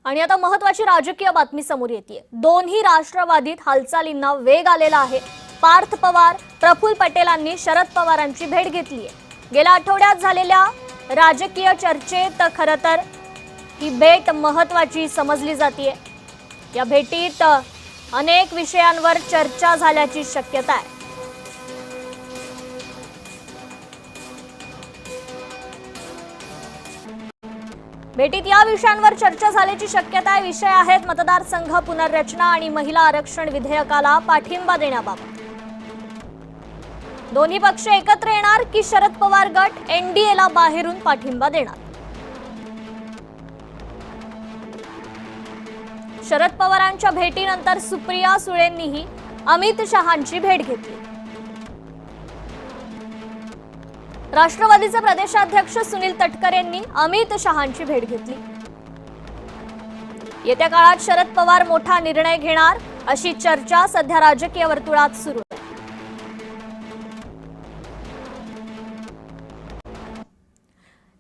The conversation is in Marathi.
आणि आता महत्त्वाची राजकीय बातमी समोर येते। दोन्ही राष्ट्रवादीत हालचालींना वेग आलेला आहे। पार्थ पवार, प्रफुल्ल पटेलांनी शरद पवारांची भेट घेतली आहे। गेल्या आठवड्यात झालेल्या राजकीय चर्चेत खरं तर ही भेट महत्त्वाची समजली जाते। या भेटीत अनेक विषयांवर चर्चा झाल्याची शक्यता आहे। भेटीत या विषयांवर चर्चा झाल्याची शक्यता आहे। विषय आहेत मतदारसंघ पुनर्रचना आणि महिला आरक्षण विधेयकाला पाठिंबा देण्याबाबत। दोन्ही पक्ष एकत्र येणार की शरद पवार गट एनडीएला बाहेरून पाठिंबा देणार? शरद पवारांच्या भेटीनंतर सुप्रिया सुळेंनीही अमित शहांची भेट घेतली। राष्ट्रवादीचे प्रदेशाध्यक्ष सुनील तटकरे यांनी अमित शहांची भेट घेतली। येत्या काळात शरद पवार मोठा निर्णय घेणार अशी चर्चा सध्या राजकीय वर्तुळात सुरू आहे।